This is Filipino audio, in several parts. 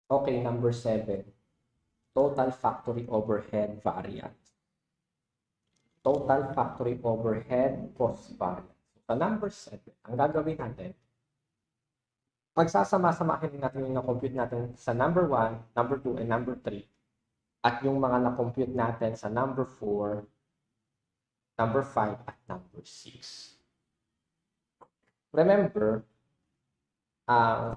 Okay, number 7. Total factory overhead variance. Total factory overhead cost variance. Sa number 7, ang gagawin natin, pagsasama-samahin natin yung na-compute natin sa number 1, number 2, and number 3, at yung mga na-compute natin sa number 4, number 5, at number 6. Remember, ang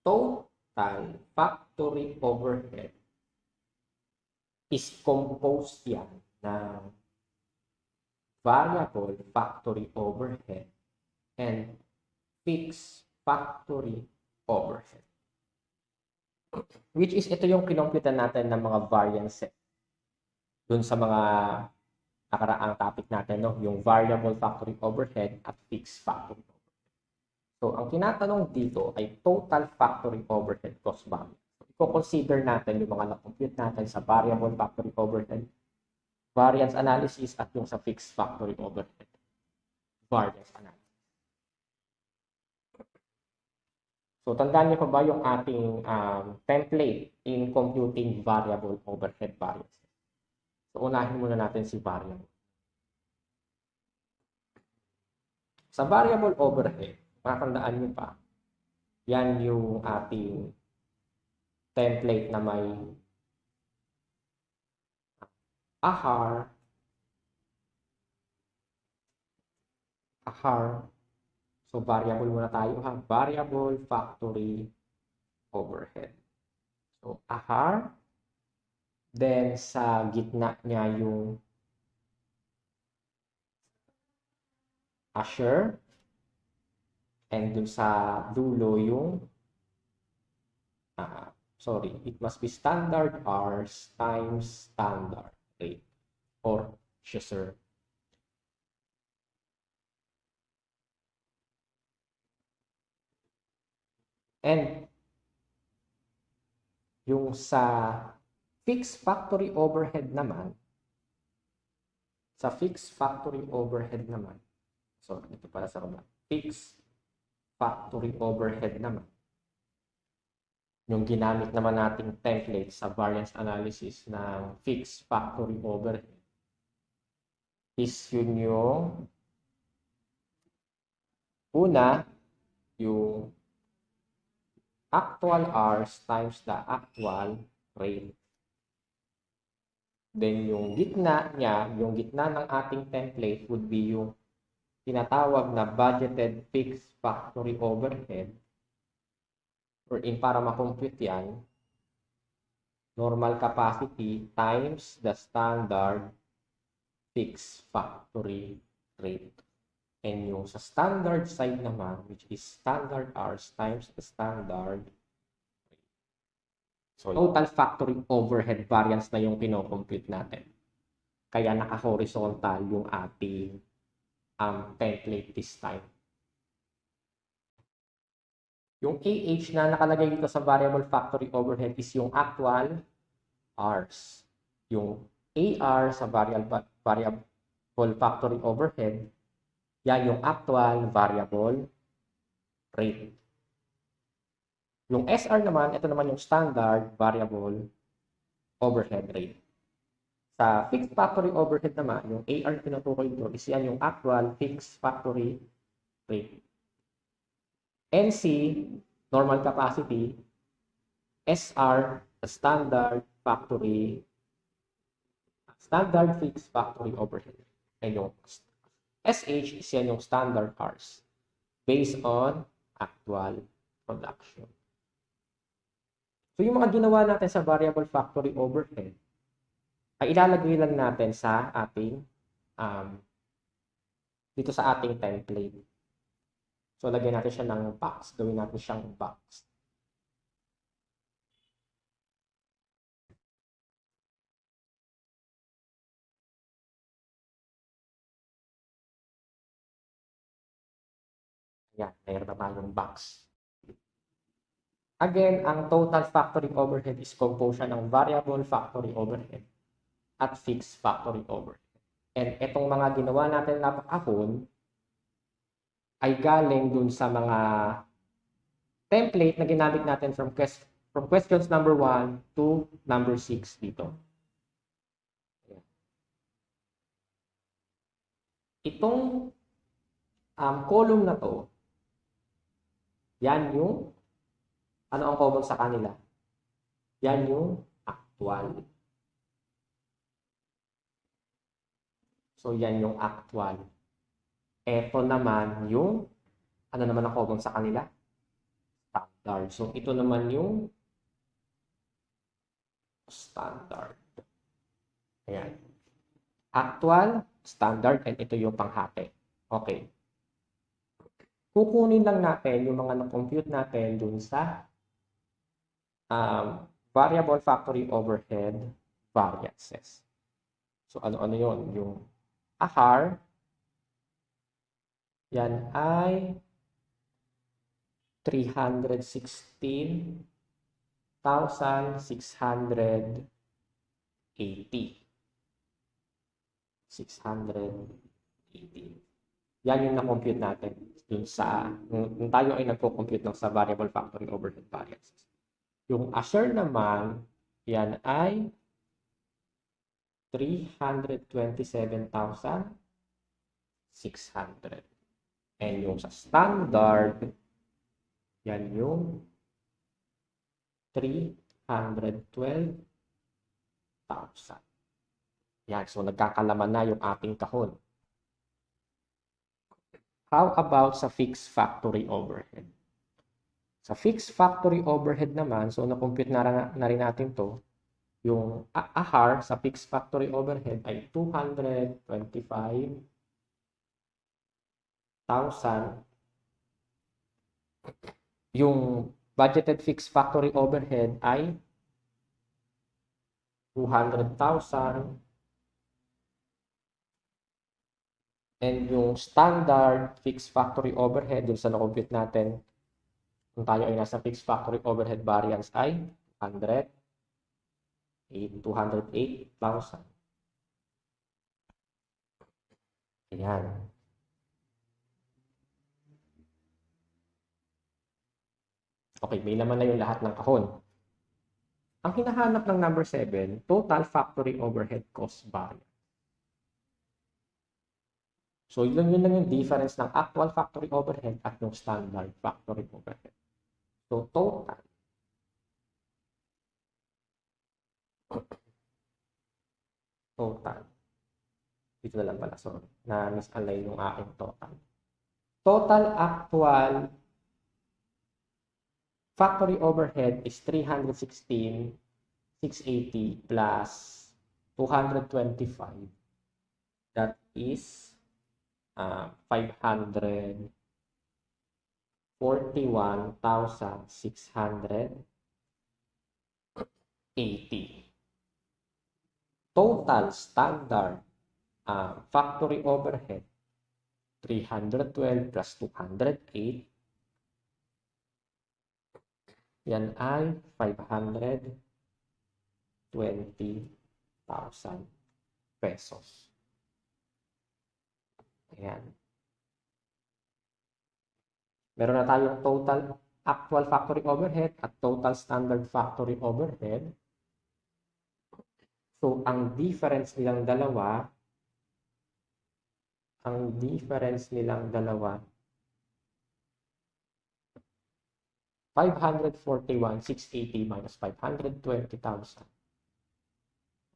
total factory overhead is composed yan ng variable factory overhead and fixed factory overhead. Which is, ito yung kinomputan natin ng mga variance dun sa mga nakaraang topic natin, no? Yung variable factory overhead at fixed factory overhead. So, ang tinatanong dito ay total factory overhead cost variance. I-consider natin yung mga na-compute natin sa variable factory overhead, variance analysis, at yung sa fixed factory overhead, variance analysis. So, tandaan niyo pa ba yung ating template in computing variable overhead variance? So, unahin muna natin si variable. Sa variable overhead, makakandaan niyo pa, yan yung ating template na may AHAR, so variable muna tayo ha, variable factory overhead. So AHAR, then sa gitna niya yung ASHER, and dun sa dulo yung it must be standard hours times standard rate or SHER. And yung sa fixed factory overhead naman, so ito pala sa baba, fixed factory overhead naman, yung ginamit naman nating template sa variance analysis ng fixed factory overhead is yun yung una, yung actual hours times the actual rate. Then yung gitna niya, yung gitna ng ating template would be yung tinatawag na budgeted fixed factory overhead, or in para makompute yan, normal capacity times the standard fixed factory rate. And yung sa standard side naman, which is standard hours times the standard rate. So, total factory overhead variance na yung pinocompute natin. Kaya naka-horizontal yung ating template this time. Yung AH na nakalagay dito sa variable factory overhead is yung actual hours. Yung AR sa variable factory overhead, yan yung actual variable rate. Yung SR naman, ito naman yung standard variable overhead rate. Sa fixed factory overhead naman, yung AR tinutukoy dito is yan yung actual fixed factory rate. NC, normal capacity. SR, the standard fixed factory overhead. And yung SH is yan yung standard hours based on actual production. So yung mga ginawa natin sa variable factory overhead ay ilalagay lang natin sa ating dito sa ating template. So lagyan natin siya ng box, gawin natin siyang box. Yan, mayroon na tayong box. Again, ang total factory overhead is composed siya ng variable factory overhead at fixed factory overhead. And itong mga ginawa natin na kahon ay galing dun sa mga template na ginamit natin from questions number 1 to number 6 dito. Itong column na to, yan yung, ano ang common sa kanila? Yan yung actual. So, yan yung actual. Ito naman yung, ano naman ang common sa kanila? Standard. So, ito naman yung standard. Ayan. Actual, standard, and ito yung panghati. Okay. Kukunin lang natin yung mga na-compute natin dun sa variable factory overhead variances. So, ano-ano yun? Yung AHAR, yan ay 316,680. 680. Yan yung na-compute natin dun sa, nung tayo ay nagpo-compute ng sa variable factory overhead variances. Yung ASHER naman, yan ay 327,600. And yung sa standard, yan yung 312,000. Yan, so nagkakalaman na yung ating kahon. How about sa fixed factory overhead? Sa fixed factory overhead naman, so na-compute na rin natin to, yung AHAR sa fixed factory overhead ay 225,000. Yung budgeted fixed factory overhead ay 200,000. And yung standard fixed factory overhead, yung sa na-compute natin, kung tayo ay nasa fixed factory overhead variance ay 208,000. Ayan. Okay, may naman na yung lahat ng kahon. Ang hinahanap ng number 7, total factory overhead cost variance. So, yun lang yung difference ng actual factory overhead at yung standard factory overhead. So, total. Dito na lang pala, sorry. Na-misalign yung aking total. Total actual factory overhead is 316,680 plus 225. That is 541,680. Total standard factory overhead 312 plus 208, yan ay 520,000 pesos. Ayan. Meron na tayong total actual factory overhead at total standard factory overhead. So, ang difference nilang dalawa, 541,680 minus 520,000.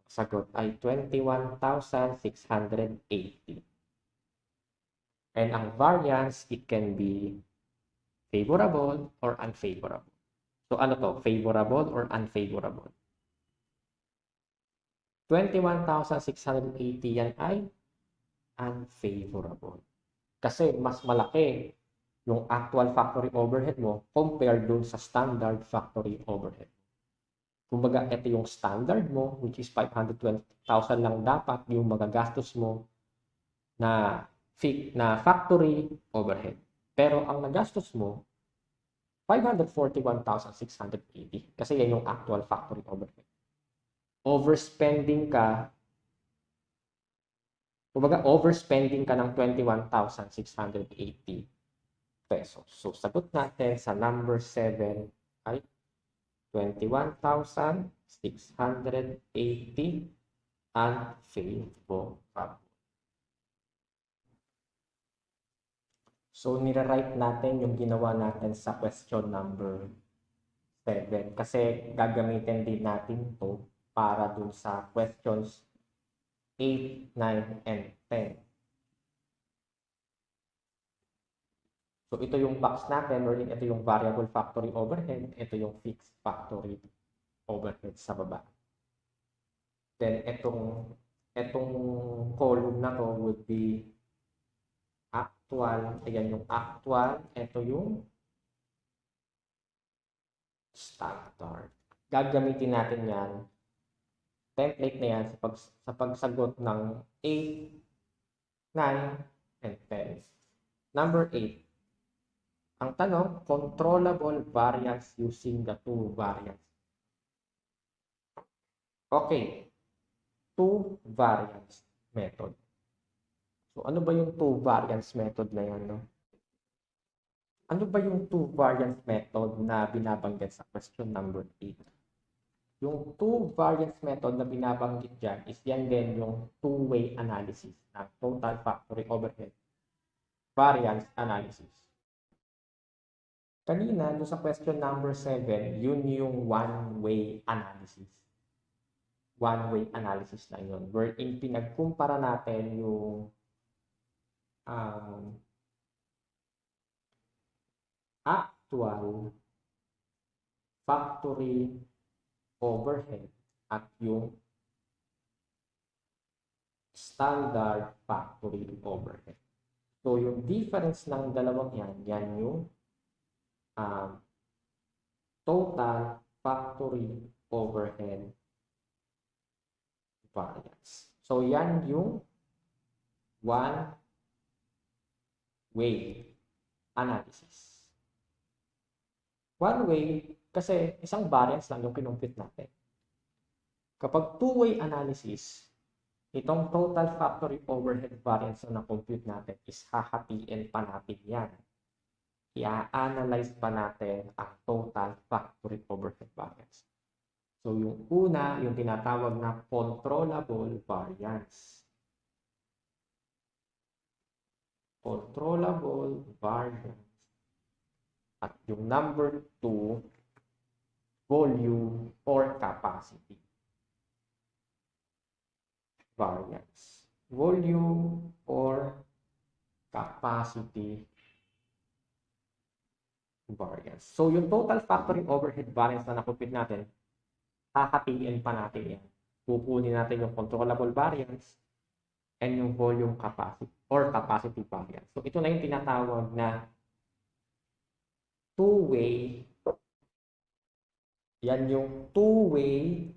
Sagot ay 21,680. And ang variance, it can be favorable or unfavorable. So ano to? Favorable or unfavorable? 21,680 yan ay unfavorable. Kasi mas malaki yung actual factory overhead mo compared dun sa standard factory overhead. Kumbaga, ito yung standard mo, which is 520,000 lang dapat yung magagastos mo na factory overhead. Pero ang nagastos mo, 541,680 kasi yan yung actual factory overhead. Overspending ka, kumbaga overspending ka ng 21,680 pesos. So, sagot natin sa number 7 ay 21,680 unfavorable. So, nire-write natin yung ginawa natin sa question number 7 kasi gagamitin din natin to para dun sa questions 8, 9, and 10. So, ito yung box natin wherein ito yung variable factory overhead, ito yung fixed factory overhead sa baba. Then, itong column na to would be actual. Ayan yung actual. Ito yung standard. Gagamitin natin yan. Template na yan sa pagsagot ng 8, 9, and 10. Number 8. Ang tanong, controllable variance using the two variance. Okay. Two variance method. So, ano ba yung two variance method na yan, no? Ano ba yung two variance method na binabanggit sa question number 8? Yung two variance method na binabanggit dyan is yan din yung two-way analysis ng total factory overhead variance analysis. Kanina, doon sa question number 7, yun yung one-way analysis. One-way analysis na yun. Wherein pinagkumpara natin yung actual factory overhead at yung standard factory overhead. So, yung difference ng dalawang yan yung total factory overhead variance. So, yan yung one-way analysis. One-way, kasi isang variance lang yung kinumpute natin. Kapag two-way analysis, itong total factory overhead variance na na-compute natin is hahatiin pa natin yan. I-analyze pa natin ang total factory overhead variance. So, yung una, yung tinatawag na controllable variance. Controllable variance. At yung number 2, volume or capacity variance. Volume or capacity variance. So, yung total factory overhead variance na nakupit natin, hahatiin pa natin yan. Kukunin natin yung controllable variance and yung volume capacity or capacity variance. So, ito na yung tinatawag na two-way. Yan yung two-way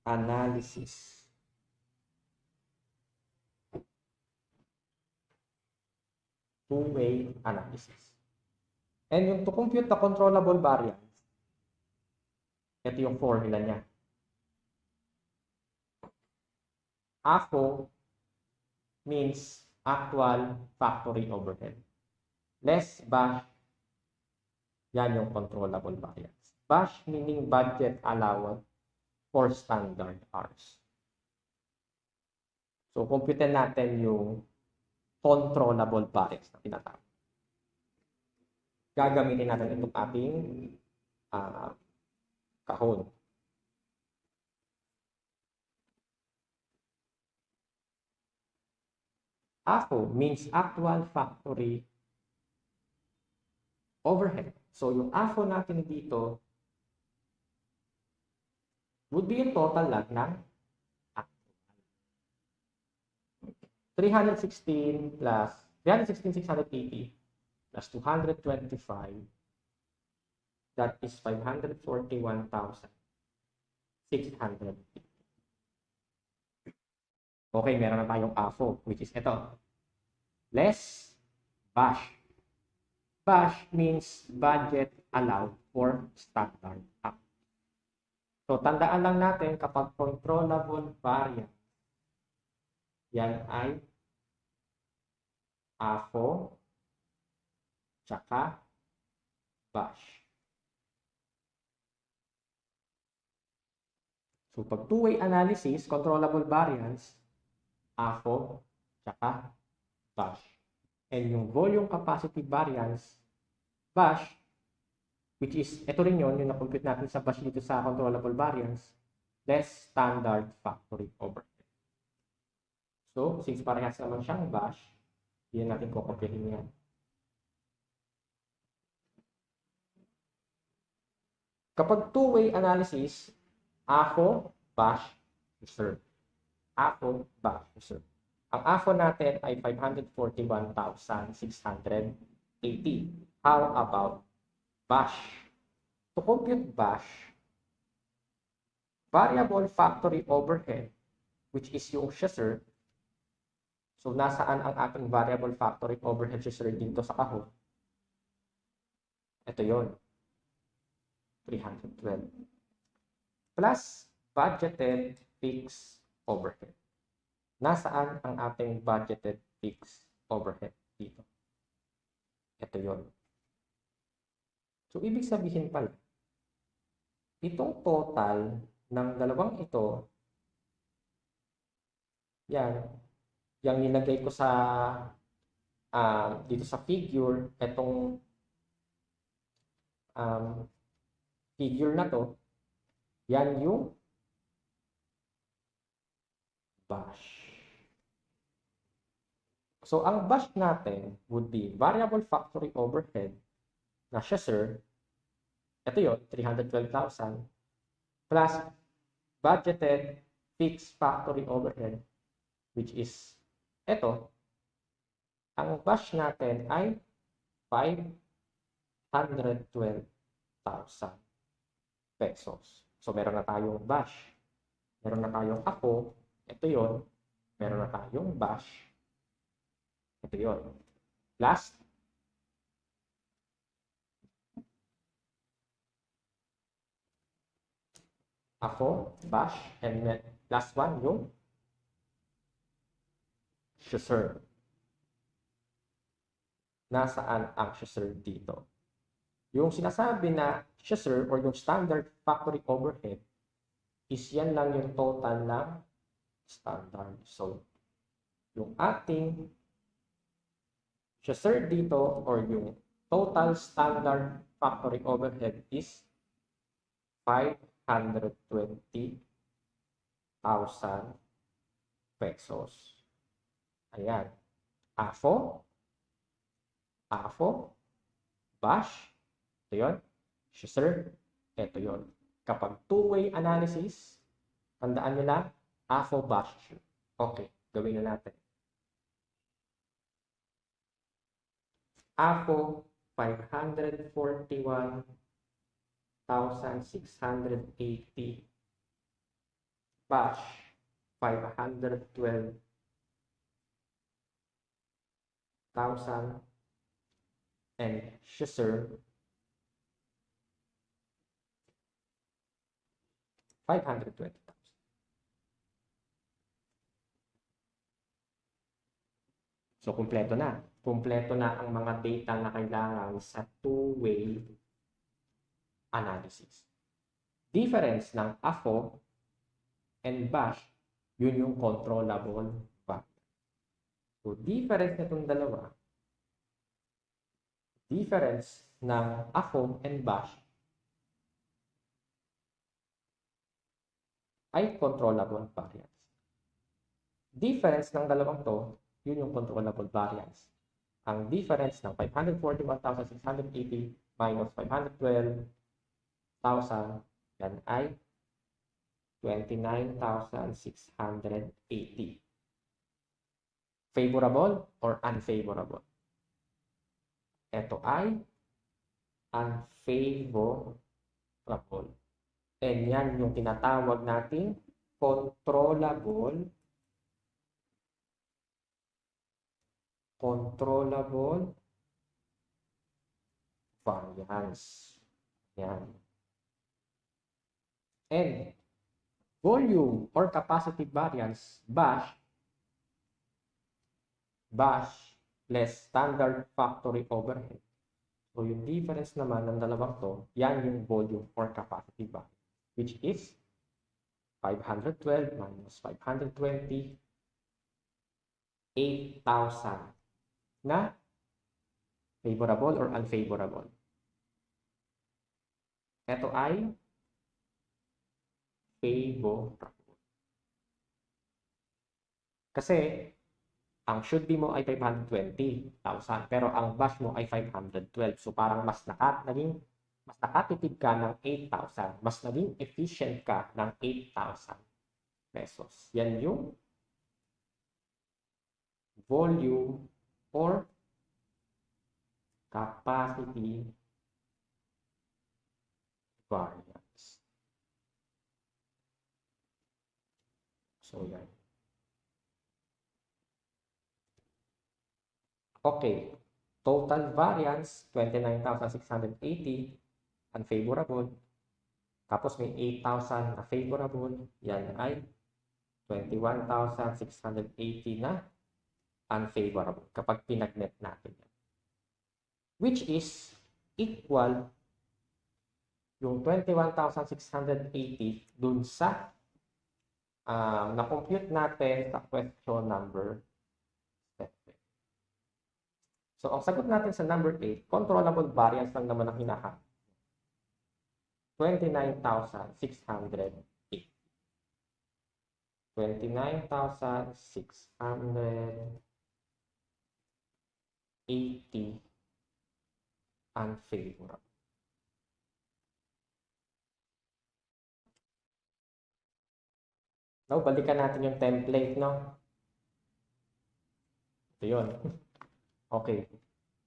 analysis. Two-way analysis. And yung to compute the controllable variance, ito yung formula niya. AFO means actual factory overhead. Less bash, yan yung controllable variance. Bash meaning budget allowance for standard hours. So, compute natin yung controllable variance na tinatawag. Gagamitin natin itong ating kahon. AFO means actual factory overhead. So, yung AFO natin dito would be yung total lang ng 316 plus 316,680 plus 225, that is 541,650. Okay, meron na tayong AFO, which is ito. Less bash. Bash means budget allowed for standard hours. So, tandaan lang natin kapag controllable variance, yan ay AFO tsaka bash. So, pag two-way analysis, controllable variance, AFO, tsaka bash. And yung volume capacity variance, bash, which is, ito rin yun, yung na-compute natin sa bash dito sa controllable variance, less standard factory overhead. So, since parehas naman siyang bash, yan natin kukumpihin yan. Kapag two-way analysis, AFO, bash, reserve. AFO, bash, reserve. Ang AFO natin ay 541,680. How about bash? To compute bash, variable factory overhead, which is yung reserve. So, nasaan ang ating variable factory overhead reserve dito sa kahon? Ito yon, 312. Plus budgeted fixed overhead. Nasaan ang ating budgeted fixed overhead dito? Ito yon. So, ibig sabihin pala, itong total ng dalawang ito, yan, yung nilagay ko sa dito sa figure, itong figure na to, yan yung bash. So, ang bash natin would be variable factory overhead na siya, sir. Ito yun, 312,000 plus budgeted fixed factory overhead, which is ito. Ang bash natin ay 512,000 pesos. So, meron na tayong bash. Meron na tayong ako. Ito yon. Meron na tayong bash. Ito yon. Last. Ako, bash. And then, last one, yung reserve. Nasaan ang reserve dito? Yung sinasabi na reserve or yung standard factory overhead is yan lang yung total ng standard. So, yung ating reserve dito or yung total standard factory overhead is 520,000 pesos. Ayan. AFO, bash, ito yun. Reserve, ito yun. Kapag two-way analysis, tandaan nyo lang, AFO, bash. Okay, gawin na natin. AFO, 541,680. Bash, 512,000. And reserve, 520,000. So, kumpleto na. Kumpleto na ang mga data na kailangan sa two-way analysis. Difference ng AFO and bash, yun yung controllable variable. So, difference nitong dalawa, difference ng AFO and bash ay controllable variance. Difference ng dalawang to, yun yung controllable variance. Ang difference ng 541,680 minus 512,000, yan ay 29,680. Favorable or unfavorable? Ito ay unfavorable. And yan yung tinatawag nating controllable variance. Yan. And volume or capacity variance, bash less standard factory overhead. So, yung difference naman ng dalawang to, yan yung volume or capacity value, which is 512 minus 520, 8,000 na favorable or unfavorable. Ito ay favorable. Kasi, ang should be mo ay 520,000, pero ang bash mo ay 512. So, parang mas nakatipid ka ng 8,000. Mas naging efficient ka ng 8,000 pesos. Yan yung volume or capacity variance. So, yan. Okay. Total variance, 29,680, unfavorable. Tapos may 8,000 na favorable. Yan ay 21,680 na unfavorable kapag pinag-net natin yan. Which is equal yung 21,680 dun sa na-compute natin sa question number 7. So, ang sagot natin sa number 8, controllable variance lang naman ang hinahanap. 29,680. 29,680 unfavorable. Now, balikan natin yung template, no? Ito yun. Okay.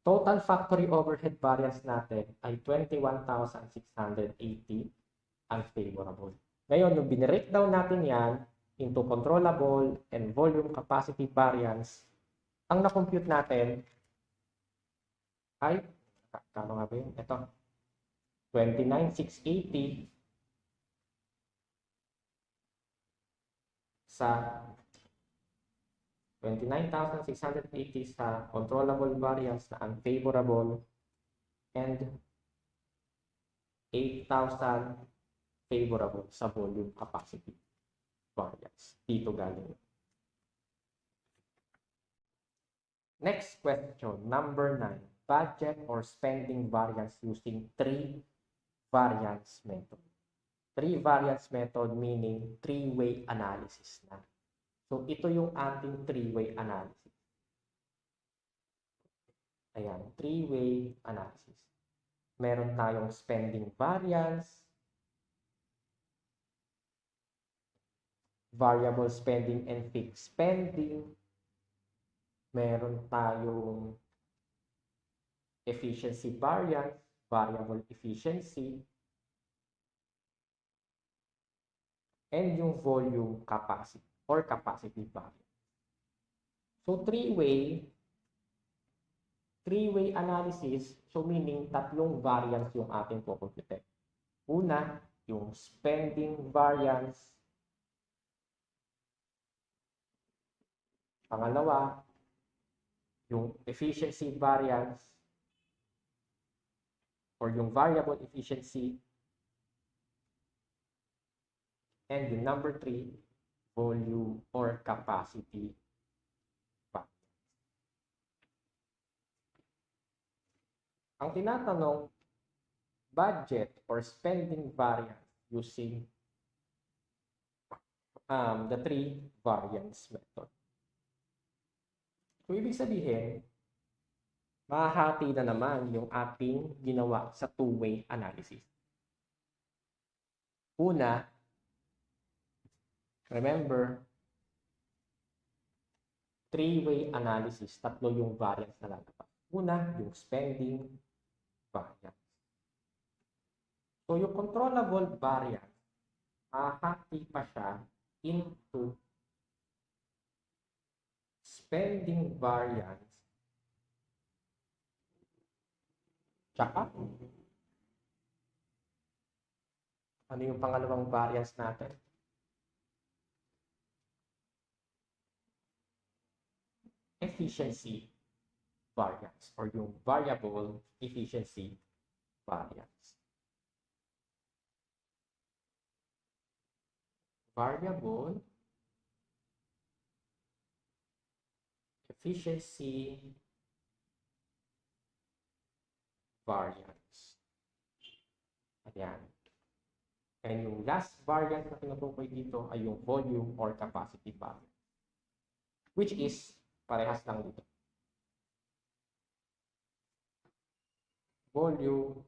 Total factory overhead variance natin ay 21,680 unfavorable. Ngayon, nung binreakdown natin yan into controllable and volume capacity variance, ang na-compute natin ay, kano nga ba yun? Ito, 29,680 sa 29,680 sa controllable variance na unfavorable and 8,000 favorable sa volume capacity variance. Dito galing. Next question, number 9. Budget or spending variance using 3 variance method. 3 variance method meaning 3-way analysis na. So, ito yung ating 3-way analysis. Ayan, 3-way analysis. Meron tayong spending variance, variable spending and fixed spending. Meron tayong efficiency variance, variable efficiency, and yung volume capacity or capacity variance. So, three-way analysis, so meaning tatlong variance yung ating pupupitin. Una, yung spending variance. Pangalawa, yung efficiency variance or yung variable efficiency. And yung number 3, volume or capacity variance. Ang tinatanong, budget or spending variance using the 3 variance method. So, ibig sabihin, mahahati na naman yung ating ginawa sa 2-way analysis. Una, remember, 3-way analysis, tatlo yung variance na lalabas. Una, yung spending variance. So, yung controllable variance, mahahati pa siya into spending variance tsaka ano yung pangalawang variance natin? Efficiency variance or yung variable efficiency variance. Variable efficiency variance. Ayan. And yung last variance na tinutukoy dito ay yung volume or capacity variance. Which is, parehas lang dito. Volume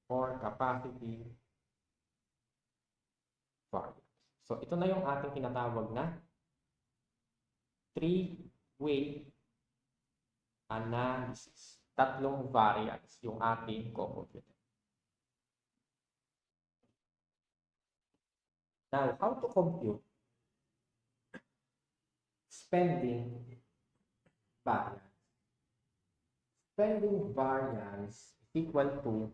or capacity variance. So, ito na yung ating tinatawag na three-way analysis. Tatlong variance yung ating co-compute. Now, how to compute spending variance? Spending variance is equal to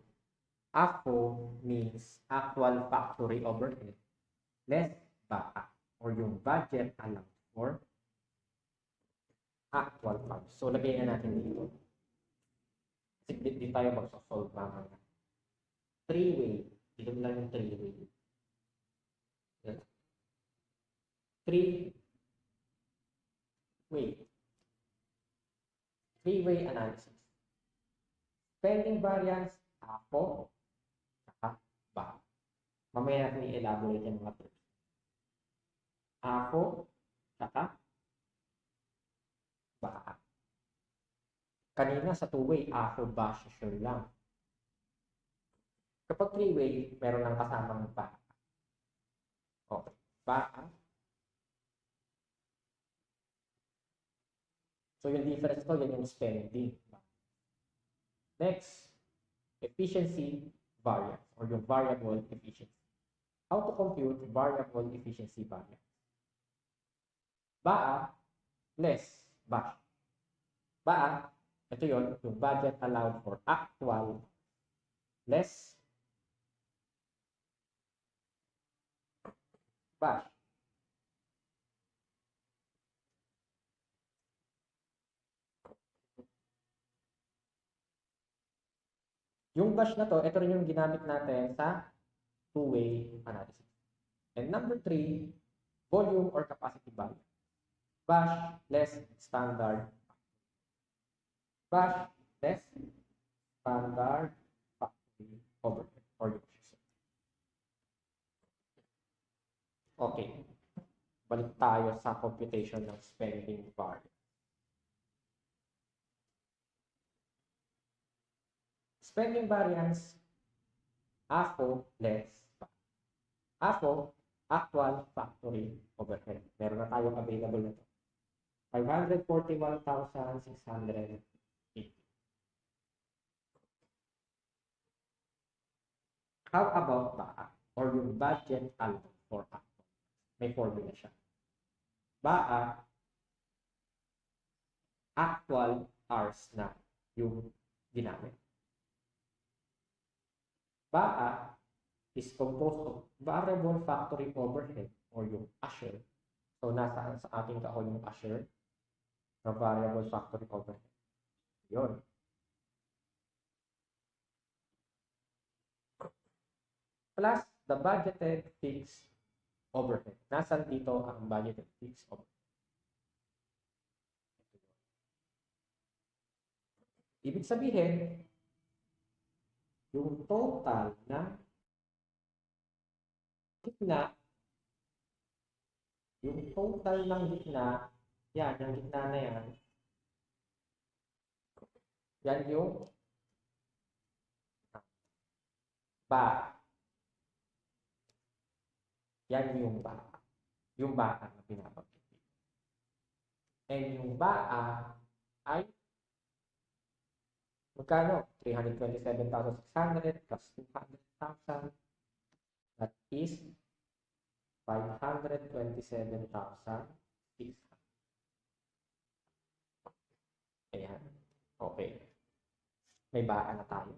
AFO means actual factory overhead less backup or yung budget allowed for actual funds. So, lagyan na natin dito. Kasi di tayo magsasolve mamaya. Three-way. Dito lang yung three-way. Three-way analysis. Spending variance, AFO, saka backup. Mamaya natin i-elaborate yung mga terms. AFO, saka backup. Kanina sa two-way, AFO bash sure lang. Kapag three-way, meron lang kasamang backup. Okay, backup. So yung difference ko, yan yung spending. Next, efficiency variance or yung variable efficiency. How to compute variable efficiency variance? BAA less bash. BAA, ito yun, yung budget allowed for actual less bash. Yung bash na to, ito rin yung ginamit natin sa two-way analysis. And number 3, volume or capacity variance. Bash less standard. Bash less standard factory overhead or efficiency. Okay. Balik tayo sa computation ng spending variance. Spending variance, AFO less AFO, actual factory overhead. Meron na tayong available na ito. 541,680. How about BAA or yung budget allowed for actual? May formula siya. BAA, actual hours na yung ginamit. BAA is composed of variable factory overhead or yung ASHER. So, nasaan sa ating kahon yung ASHER na variable factory overhead. Yun. Plus the budgeted fixed overhead. Nasaan dito ang budgeted fixed overhead? Ibig sabihin, yung total na gitna, yung total ng gitna, yan, yung gitna na yan, yan yung ba. Yan yung ba. Yung ba na pinapagkita. And yung ba ay magkano? 327,600 plus 200,000. That is 527,600. Ayan. Okay. May baan na tayo.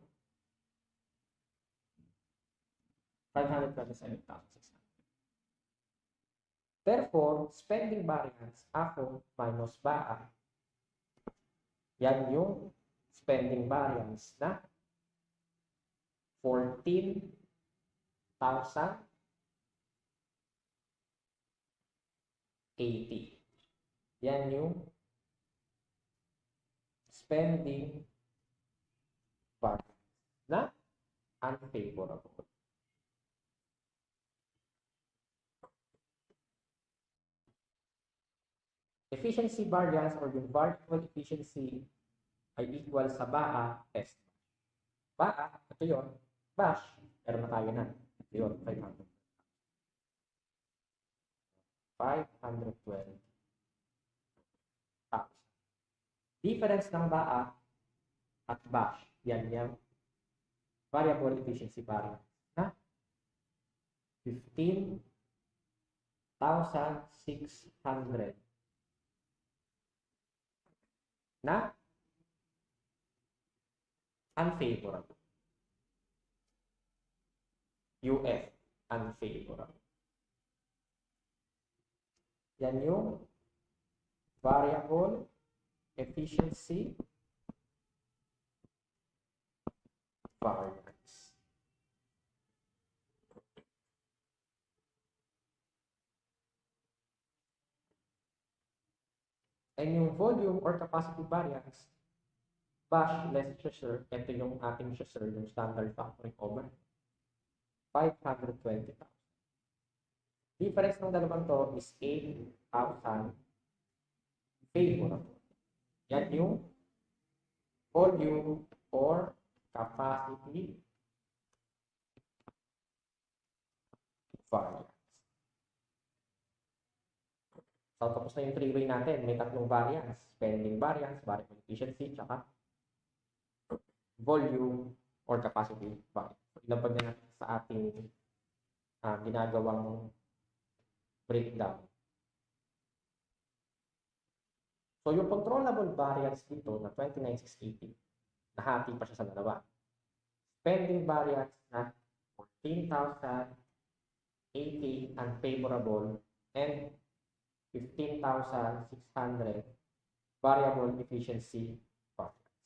527,600. Therefore, spending variance, AFO minus BAA Yan yung spending variance na 14,080. Yan yung spending variance na unfavorable. Efficiency variance or yung variable efficiency ay equal sa BAA test. BAA, ito yun. Bash, meron na tayo na. Ito yun, 500. 512,000. Difference ng BAA at bash, yan yung variable efficiency variance na 15,600 na unfavorable. UF, unfavorable. Yan yung variable efficiency variance. And yung volume or capacity variance, bash less Chaucer, ito yung ating Chaucer, yung standard factoring over 520,000. Difference ng dalawang to is 8,000 favorable. Yan yung volume or capacity variance. So, tapos na yung three-way natin. May tatlong variance. Spending variance, variable efficiency, tsaka volume or capacity variance. So, ilabag na natin sa ating ginagawang breakdown. So, yung controllable variance dito na 29,680, nahati pa siya sa dalawa. Spending variance na 14,080 unfavorable and 15,600 variable efficiency variance.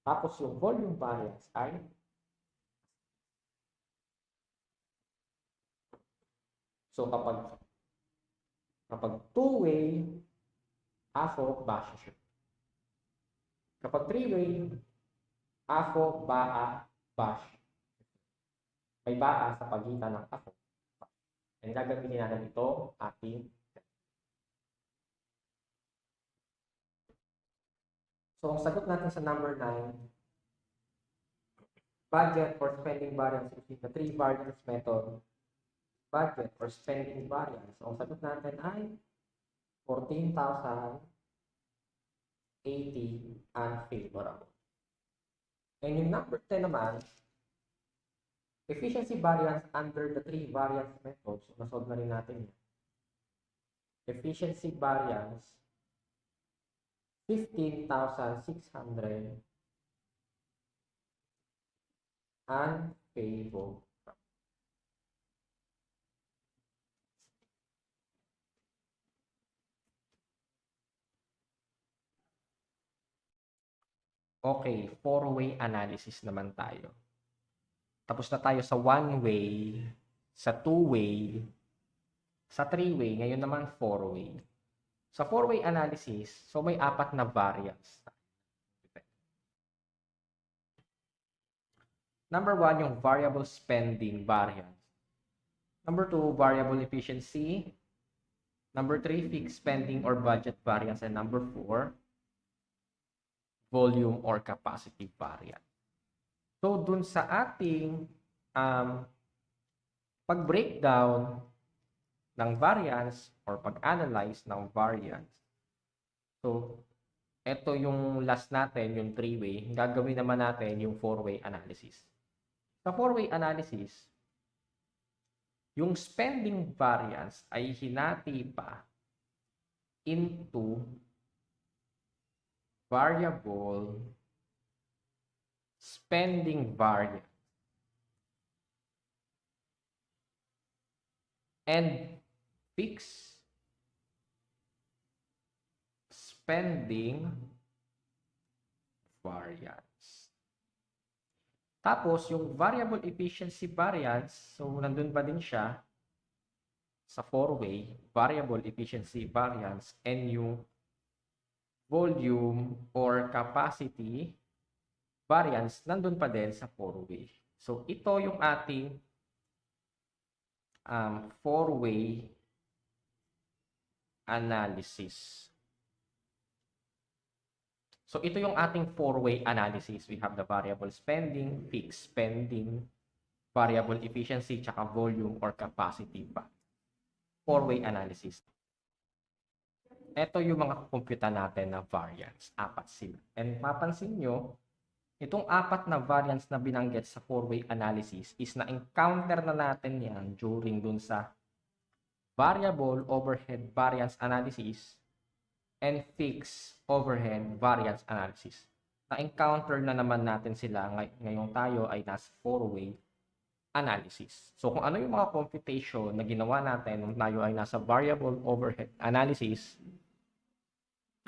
Tapos yung volume variance ay so kapag two-way, AFO, BAA, siya. Kapag three-way, AFO, BAA, BASH. May BAA sa pagitan ng AFO. And gagamitin natin ito ating so, ang sagot natin sa number 9, budget for spending variance using the three variance method. Budget for spending variance. So, ang sagot natin ay 14,080 unfavorable. And yung number 10 naman, efficiency variance under the three variance methods. So, nasolve na rin natin yan. Efficiency variance 15,600 unfavorable. Okay, four-way analysis naman tayo. Tapos na tayo sa one-way, sa two-way, sa three-way, ngayon naman four-way. Sa four-way analysis, so may apat na variance. Number 1, yung variable spending variance. Number 2, variable efficiency. Number 3, fixed spending or budget variance. And number 4, volume or capacity variance. So, dun sa ating pag-breakdown ng variance or pag-analyze ng variance. So, ito yung last natin, yung three-way. Gagawin naman natin yung four-way analysis. Sa four-way analysis, yung spending variance ay hinati pa into variable spending variance and fixed spending variance. Tapos, yung variable efficiency variance, so nandun pa din siya sa four-way, variable efficiency variance, and yung volume or capacity variance, nandun pa din sa four-way. So, ito yung ating four-way analysis. So, ito yung ating four-way analysis. We have the variable spending, fixed spending, variable efficiency, tsaka volume or capacity pa. Four-way analysis. Ito yung mga kumpyuta natin na variance. Apat sila. And mapansin nyo, itong apat na variance na binanggit sa four-way analysis is na-encounter na natin yan during dun sa variable overhead variance analysis and fixed overhead variance analysis. Na-encounter na naman natin sila ngayong tayo ay nasa four-way analysis. So kung ano yung mga computation na ginawa natin nung tayo ay nasa variable overhead analysis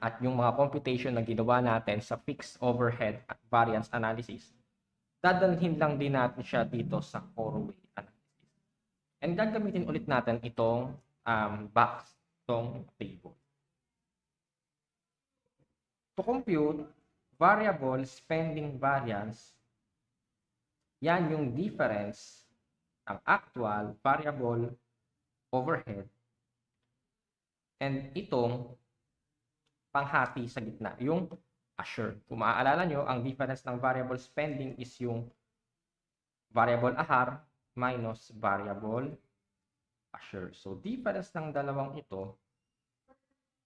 at yung mga computation na ginawa natin sa fixed overhead variance analysis, dadalhin lang din natin siya dito sa four-way analysis. And gagamitin ulit natin itong box, itong table. To compute variable spending variance, yan yung difference ng actual variable overhead and itong panghati sa gitna, yung assured. Kung maaalala nyo, ang difference ng variable spending is yung variable AHAR minus variable assured. So, difference ng dalawang ito,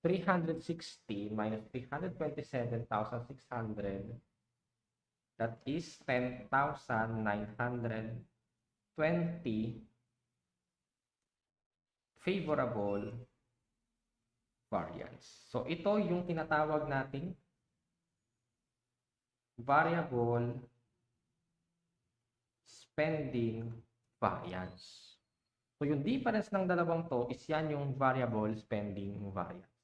360 minus 327,600, that is 10,920 favorable variance. So, ito yung tinatawag nating variable spending variance. So, yung difference ng dalawang to is yan yung variable spending variance.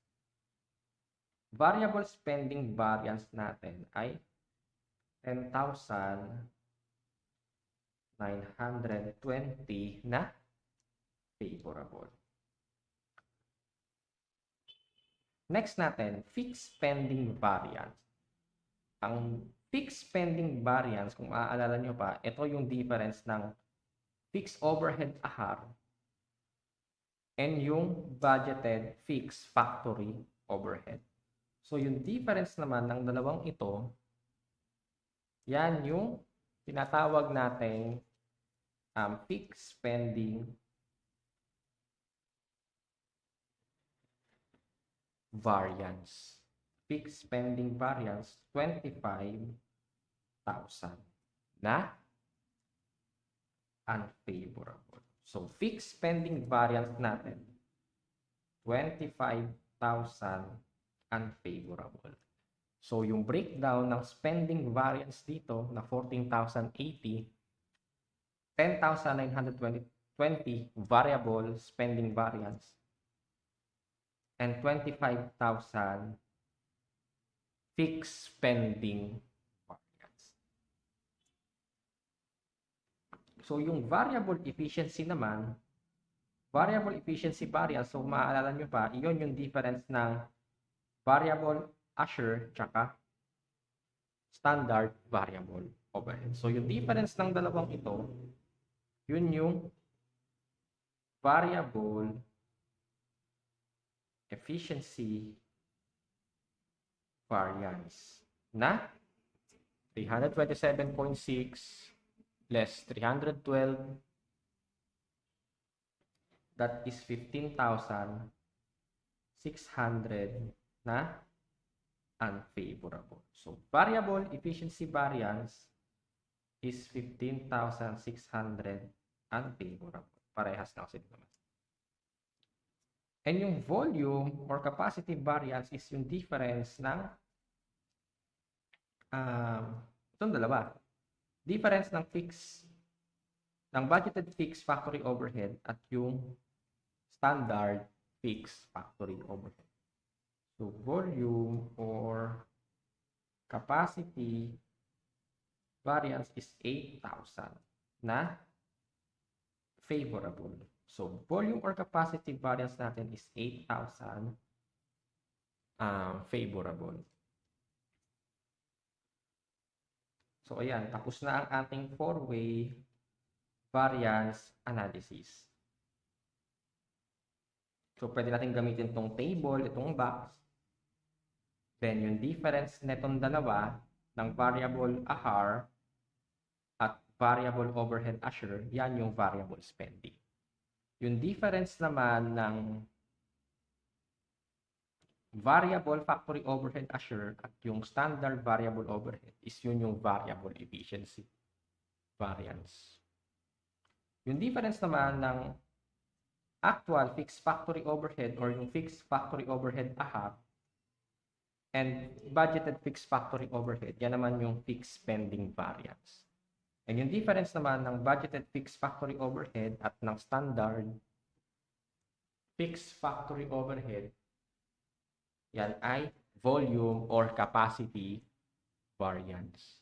Variable spending variance natin ay 10,920 na favorable. Next natin, fixed spending variance. Ang fixed spending variance, kung maaalala nyo pa, ito yung difference ng fixed overhead AHAR and yung budgeted fixed factory overhead. So, yung difference naman ng dalawang ito, yan yung tinatawag nating fixed spending variance. Fixed spending variance, 25,000 na unfavorable. So, fixed spending variance natin, 25,000 unfavorable. So, yung breakdown ng spending variance dito na 14,080, 10,920 variable spending variance, and 25,000 fixed spending variance. So, yung variable efficiency naman, variable efficiency variance, so maaalala nyo pa, iyon yung difference ng variable assured tsaka standard variable overhead. So, yung difference ng dalawang ito, yun yung variable efficiency variance na 327.6 less 312, that is 15,600 na unfavorable. So, variable efficiency variance is 15,600 unfavorable. Parehas lang sila naman. And yung volume or capacity variance is yung difference ng itong dalawa. Difference ng budgeted fixed factory overhead at yung standard fixed factory overhead. So, volume or capacity variance is 8,000 na favorable. So, volume or capacity variance natin is 8,000 favorable. So, ayan. Tapos na ang ating four-way variance analysis. So, pwede natin gamitin itong table, itong box. Then, yung difference netong dalawa ng variable AHR at variable overhead assure, yan yung variable spending. Yung difference naman ng variable factory overhead assure at yung standard variable overhead is yun yung variable efficiency variance. Yung difference naman ng actual fixed factory overhead or yung fixed factory overhead AHAP and budgeted fixed factory overhead, yan naman yung fixed spending variance. And yung difference naman ng budgeted fixed factory overhead at ng standard fixed factory overhead, yan ay volume or capacity variance.